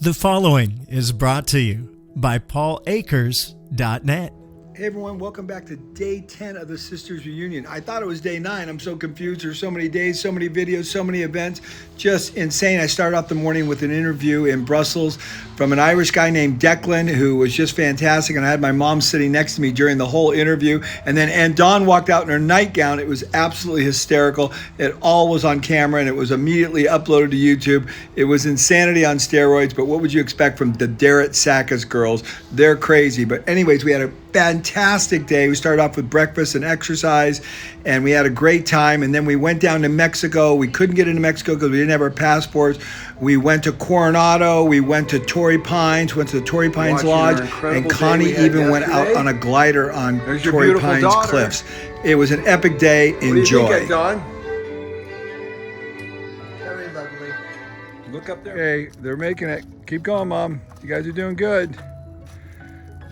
The following is brought to you by PaulAkers.net. Hey everyone, welcome back to day 10 of the Sisters Reunion. I thought it was day 9. I'm so confused. There's so many days, so many videos, so many events. Just insane. I started off the morning with an interview in Brussels from an Irish guy named Declan, who was just fantastic. And I had my mom sitting next to me during the whole interview. And then Dawn walked out in her nightgown. It was absolutely hysterical. It all was on camera and it was immediately uploaded to YouTube. It was insanity on steroids, but what would you expect from the Darrett Sakis girls? They're crazy. But anyways, we had a fantastic day. We started off with breakfast and exercise, and we had a great time. And then we went down to Mexico. We couldn't get into Mexico because we didn't have our passports. We went to Coronado. We went to Torrey Pines, went to the Torrey Pines Lodge, and Connie even went out on a glider on Torrey Pines cliffs. It was an epic day. Enjoy. What do you think, Dawn? Very lovely. Look up there. Okay, they're making it. Keep going, Mom. You guys are doing good.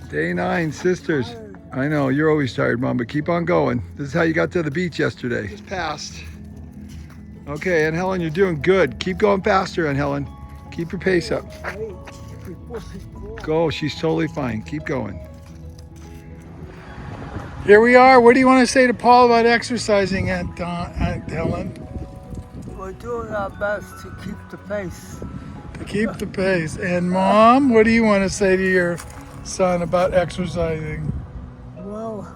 Day 9, sisters. I know, you're always tired, Mom, but keep on going. This is how you got to the beach yesterday. Just passed. Okay, Aunt Helen, you're doing good. Keep going faster, Aunt Helen. Keep your pace up. Go, she's totally fine. Keep going. Here we are. What do you want to say to Paul about exercising, Aunt Helen? We're doing our best to keep the pace. To keep the pace. And Mom, what do you want to say to your son about exercising? Well,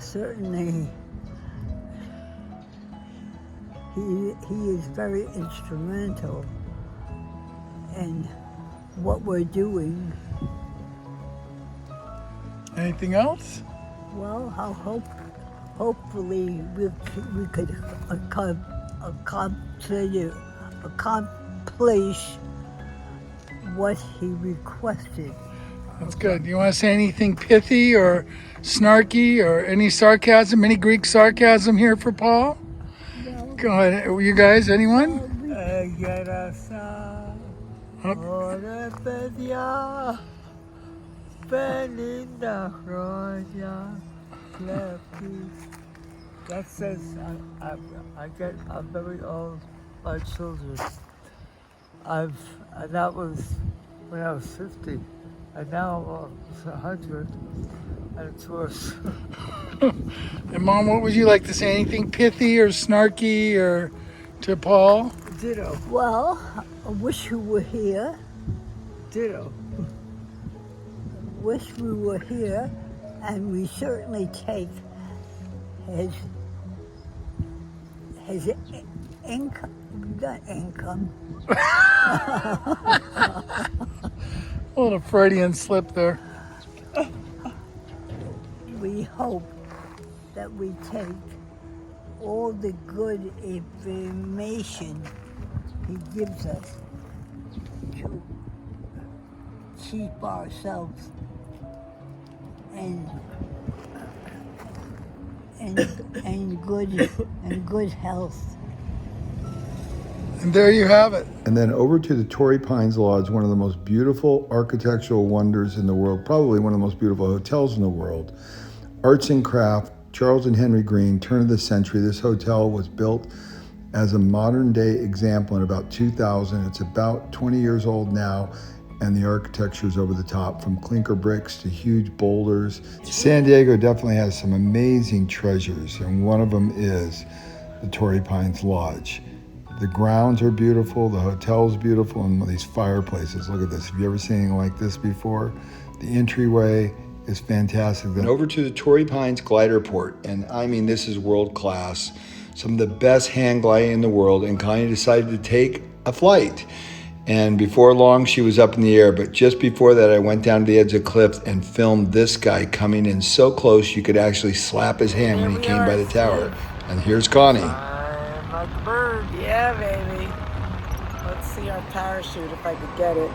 certainly he is very instrumental in what we're doing. Anything else? Well, hopefully we could accomplish what he requested. That's good. You want to say anything pithy or snarky or any sarcasm, any Greek sarcasm here for Paul? No. Go ahead. You guys, anyone? That says I'm very old by children. And that was when I was 50. And now it's 100, and it's worse. And Mom, what would you like to say? Anything pithy or snarky or to Paul? Ditto. Well, I wish you were here. Ditto. Wish we were here, and we certainly take his income. Not income. A little Freudian slip there. We hope that we take all the good information he gives us to keep ourselves in good health. And there you have it. And then over to the Torrey Pines Lodge, one of the most beautiful architectural wonders in the world, probably one of the most beautiful hotels in the world. Arts and craft, Charles and Henry Green, turn of the century. This hotel was built as a modern day example in about 2000. It's about 20 years old now, and the architecture is over the top, from clinker bricks to huge boulders. San Diego definitely has some amazing treasures, and one of them is the Torrey Pines Lodge. The grounds are beautiful, the hotel's beautiful, and these fireplaces. Look at this. Have you ever seen anything like this before? The entryway is fantastic. Then over to the Torrey Pines glider port, and I mean, this is world class. Some of the best hang gliding in the world, and Connie decided to take a flight. And before long, she was up in the air. But just before that, I went down to the edge of the cliff and filmed this guy coming in so close you could actually slap his hand when he came by the tower. And here's Connie. Like a bird. Yeah, baby. Let's see our parachute if I could get it.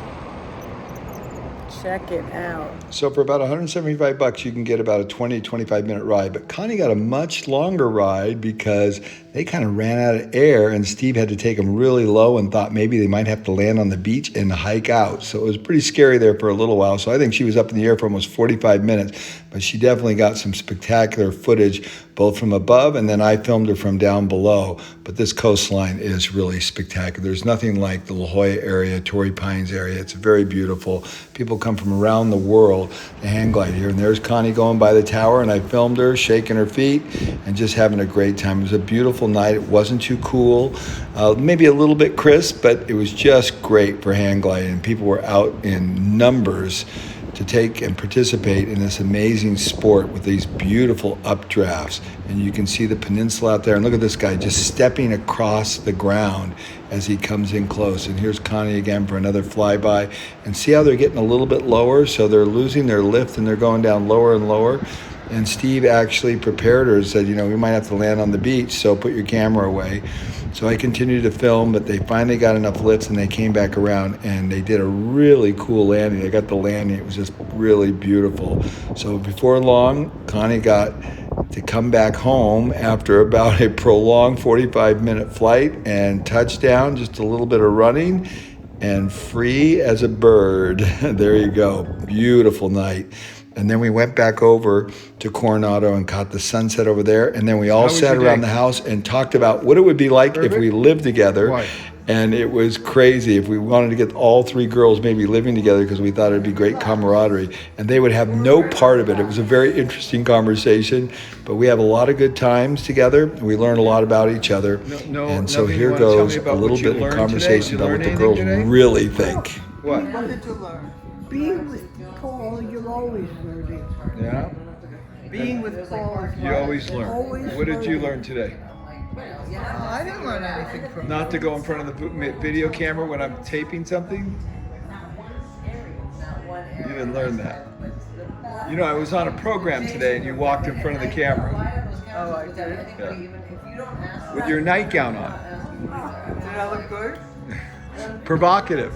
Check it out. So for about $175, you can get about a 25 minute ride. But Connie got a much longer ride because they kind of ran out of air, and Steve had to take them really low and thought maybe they might have to land on the beach and hike out. So it was pretty scary there for a little while. So I think she was up in the air for almost 45 minutes, but she definitely got some spectacular footage, both from above, and then I filmed her from down below. But this coastline is really spectacular. There's nothing like the La Jolla area, Torrey Pines area. It's very beautiful. People come from around the world to hang glide here. And there's Connie going by the tower, and I filmed her shaking her feet and just having a great time. It was a beautiful night. It wasn't too cool, maybe a little bit crisp, but it was just great for hang gliding. People were out in numbers to take and participate in this amazing sport with these beautiful updrafts. And you can see the peninsula out there. And look at this guy just stepping across the ground as he comes in close. And here's Connie again for another flyby. And see how they're getting a little bit lower? So they're losing their lift and they're going down lower and lower. And Steve actually prepared her and said, you know, we might have to land on the beach, so put your camera away. So I continued to film, but they finally got enough lifts and they came back around and they did a really cool landing. They got the landing. It was just really beautiful. So before long, Connie got to come back home after about a prolonged 45-minute flight and touchdown, just a little bit of running, and free as a bird. There you go. Beautiful night. And then we went back over to Coronado and caught the sunset over there. And then we all sat around the house and talked about what it would be like if we lived together. Right. And it was crazy. If we wanted to get all three girls maybe living together, because we thought it'd be great camaraderie, and they would have no part of it. It was a very interesting conversation, but we have a lot of good times together. And we learn a lot about each other. And so here goes a little bit of conversation about what the girls really think. What? What did you learn? Being with Paul, you're always learning. Yeah? Being with Paul. You always learn. What did you learn today? I didn't learn anything from Not to go in front of the video camera when I'm taping something? You didn't learn that. You know, I was on a program today and you walked in front of the camera. Oh, I did. Yeah. With your nightgown on. Did I look good? Provocative.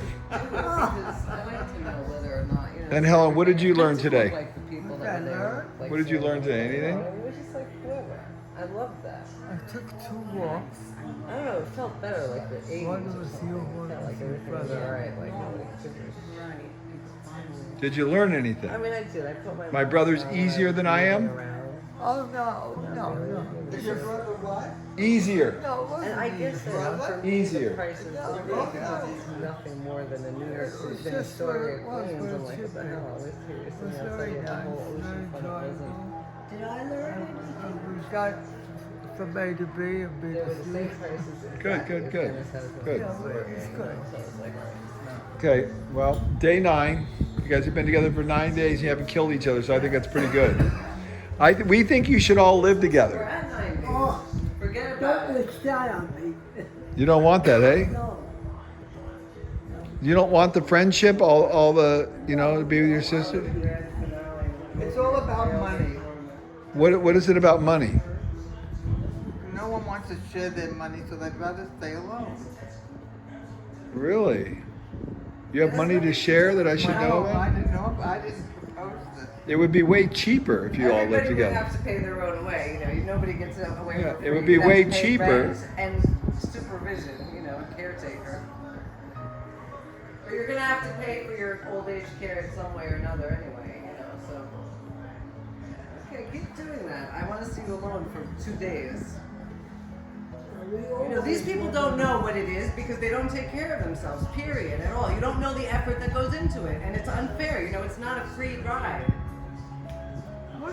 And Helen, what did you learn today? What did you learn today? Anything? I love that. I took 2 walks. I don't know, it felt better, like the 80s. One was you, one Felt was like your everything was brother. alright, like Did you learn anything? I mean, I did. I put My brother's easier than I am? Oh, no. Is your brother what? Easier. No, it And wasn't I guess easy. that for me, Easier. the price is so big because it's nothing more than a New York It's City just where story it of was, Queens. where I'm it like, should what the be. hell? It's serious. It And was now it's very like the nice, whole ocean very fun wasn't. enjoyable. Did I learn anything? We got from A to B and B They were to the C. same prices. Good, good, good. Good. Yeah, but it's good. So it's like, alright. Okay, well, day 9. You guys have been together for 9 days and you haven't killed each other, so I think that's pretty good. We think you should all live We're together. at 90. Forget about it. Don't wish that on me. You don't want that, eh? No. You don't want the friendship, all the, you know, to be with your sister? It's all about money. What is it about money? No one wants to share their money, so they'd rather stay alone. Really? You have money to share that I should know I about? didn't know, I didn't propose this. It would be way cheaper if you all lived Everybody would together. have to pay their own way, you know. Nobody gets away Yeah, for it free. would be You'd have way to pay cheaper. rent and supervision, you know, caretaker. But you're gonna have to pay for your old age care in some way or another anyway, you know. So, okay, keep doing that. I want to see you alone for 2 days. You know, these people don't know what it is because they don't take care of themselves, period, at all. You don't know the effort that goes into it, and it's unfair. You know, it's not a free ride.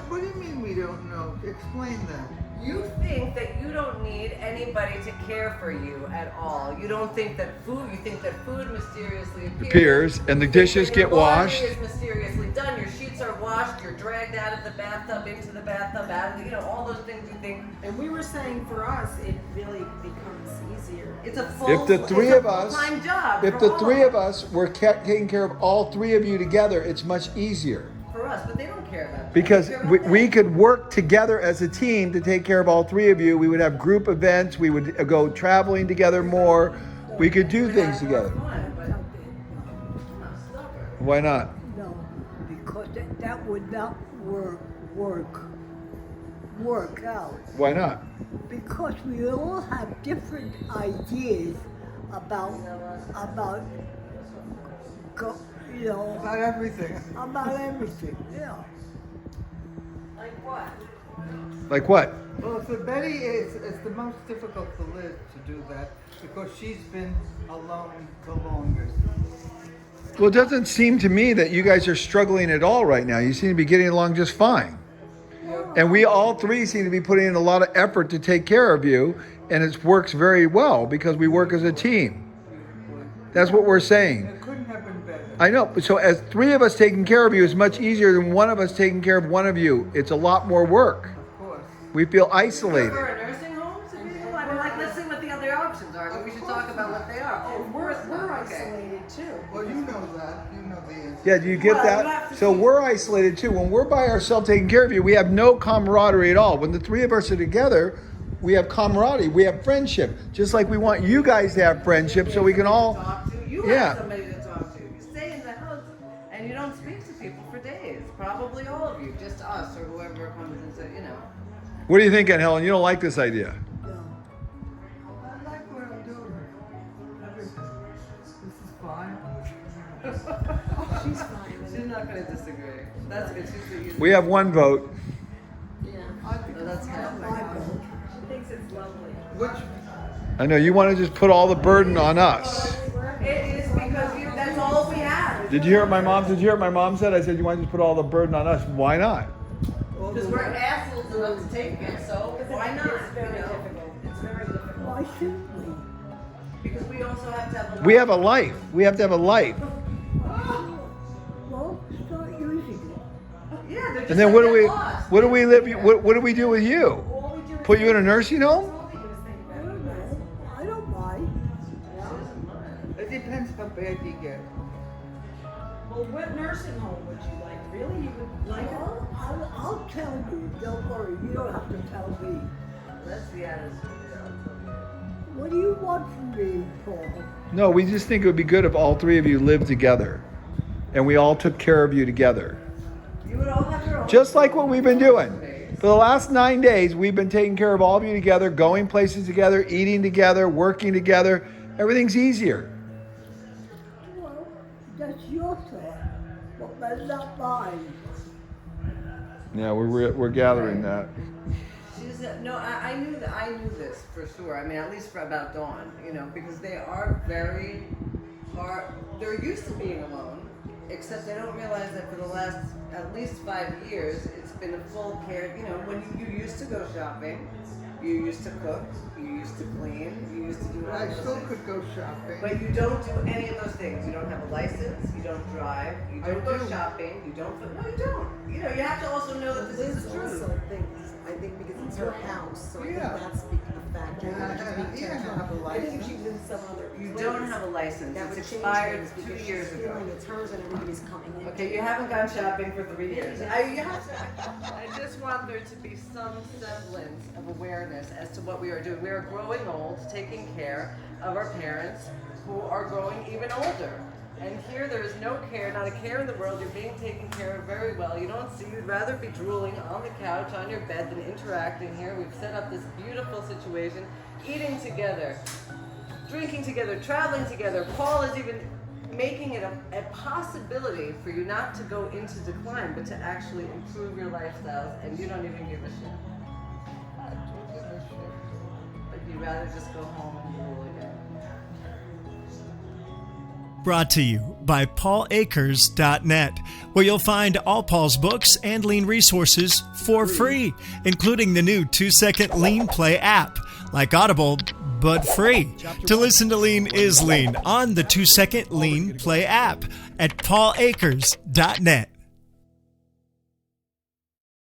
What do you mean we don't know? Explain that. You think that you don't need anybody to care for you at all. You don't think that you think that food mysteriously appears. And the You think dishes that get your laundry washed. is mysteriously done. Your sheets are washed. You're dragged out of the bathtub, into the bathtub, out of the, you know, all those things you think. And we were saying for us, it really becomes easier. It's a If the three of us, full-time job. if for the all three of of us were taking care of all 3 of you together, it's much easier. For us, but they don't care about that. Because They care about we that. could work together as a team to take care of all 3 of you. We would have group events. We would go traveling together more. We could do things together. Fun, but I'm not stubborn. Why not? No. that would not work out. Why not? Because we all have different ideas about About everything. about everything. Yeah. Like what? Like what? Well, for Betty, it's the most difficult for Liz to do that because she's been alone the longest. Well, it doesn't seem to me that you guys are struggling at all right now. You seem to be getting along just fine. And we all three seem to be putting in a lot of effort to take care of you, and it works very well because we work as a team. That's what we're saying. It couldn't have been better. I know. So as three of us taking care of you is much easier than one of us taking care of one of you. It's a lot more work. Of course. We feel For isolated. a nursing home? I mean, like, let's see what the other options are. But we should talk about what they are. Oh, we're Okay. isolated too. Well, you know that. You know the answer. Yeah, do you get Well, you have that? to So see- we're isolated too. When we're by ourselves taking care of you, we have no camaraderie at all. When the three of us are together, we have camaraderie. We have friendship. Just like we want you guys to have friendship so we can all... Talk to. You Yeah. have somebody to talk to. You stay in the house and you don't speak to people for days. Probably all of you, just us or whoever comes and says, What do you think, Aunt Helen? You don't like this idea? I like what I'm doing. This is fine. She's fine. She's not going to disagree. That's good. She's We have one vote. No, that's Catholic. She thinks it's lovely. Which, I know you want to just put all the burden on us. It is because that's all we have. Did you hear what my mom? Did you hear what my mom said? I said you want to just put all the burden on us. Why not? Because we're assholes enough to take it, so why not? It's very difficult. It's very difficult. Why shouldn't we? Because we also have to have a We have a life. We have to have a life. Well, start using it. Yeah, they're just And then like what do get we? lost. What do we live? What do we do with you? All we do is Put you in a nursing home? all we do is think I about don't you guys. know. I don't mind. it depends how bad you get. Well, what nursing home would you like? Really, you would like? I'll tell you. Don't worry. You don't have to tell me. That's the attitude. What do you want from me, Paul? No, we just think it would be good if all three of you lived together, and we all took care of you together. You would all have your own. Just like what we've been doing. For the last 9 days, we've been taking care of all of you together, going places together, eating together, working together. Everything's easier. Well, that's your thought, but that's not mine. Yeah, we're gathering that. She's no, I knew that. I knew this for sure. I mean, at least for about Dawn, because they are very hard. They're used to being alone, except they don't realize that for the last at least 5 years, it's been a full care. When you used to go shopping, you used to cook, you used to clean, you used to do all I those still things. could go shopping. But you don't do any of those things. You don't have a license. You don't drive. You I don't go do. shopping. You don't. No, you don't. You have to also know that this is Liz the truth. also thinks, I think because it's her house, so I think Yeah. that's the factor. Yeah, Just being yeah. to have a I think license. she was in some other. You place. don't have a license. That It's would change expired things 2 because she's years ago. feeling it's hers and everybody's coming in. Okay, you haven't gone shopping for 3 years. I just want there to be some semblance of awareness as to what we are doing. We are growing old, taking care of our parents who are growing even older. And here there is no care, not a care in the world. You're being taken care of very well. You don't see, you'd rather be drooling on the couch, on your bed than interacting here. We've set up this beautiful situation, eating together, drinking together, traveling together. Paul is even making it a possibility for you not to go into decline, but to actually improve your lifestyles, and you don't even give a shit. But you'd rather just go home and drool again. Brought to you by PaulAkers.net, where you'll find all Paul's books and Lean resources for free, including the new 2-second Lean Play app, like Audible, but free. To listen to Lean is Lean on the 2-second Lean Play app at PaulAkers.net.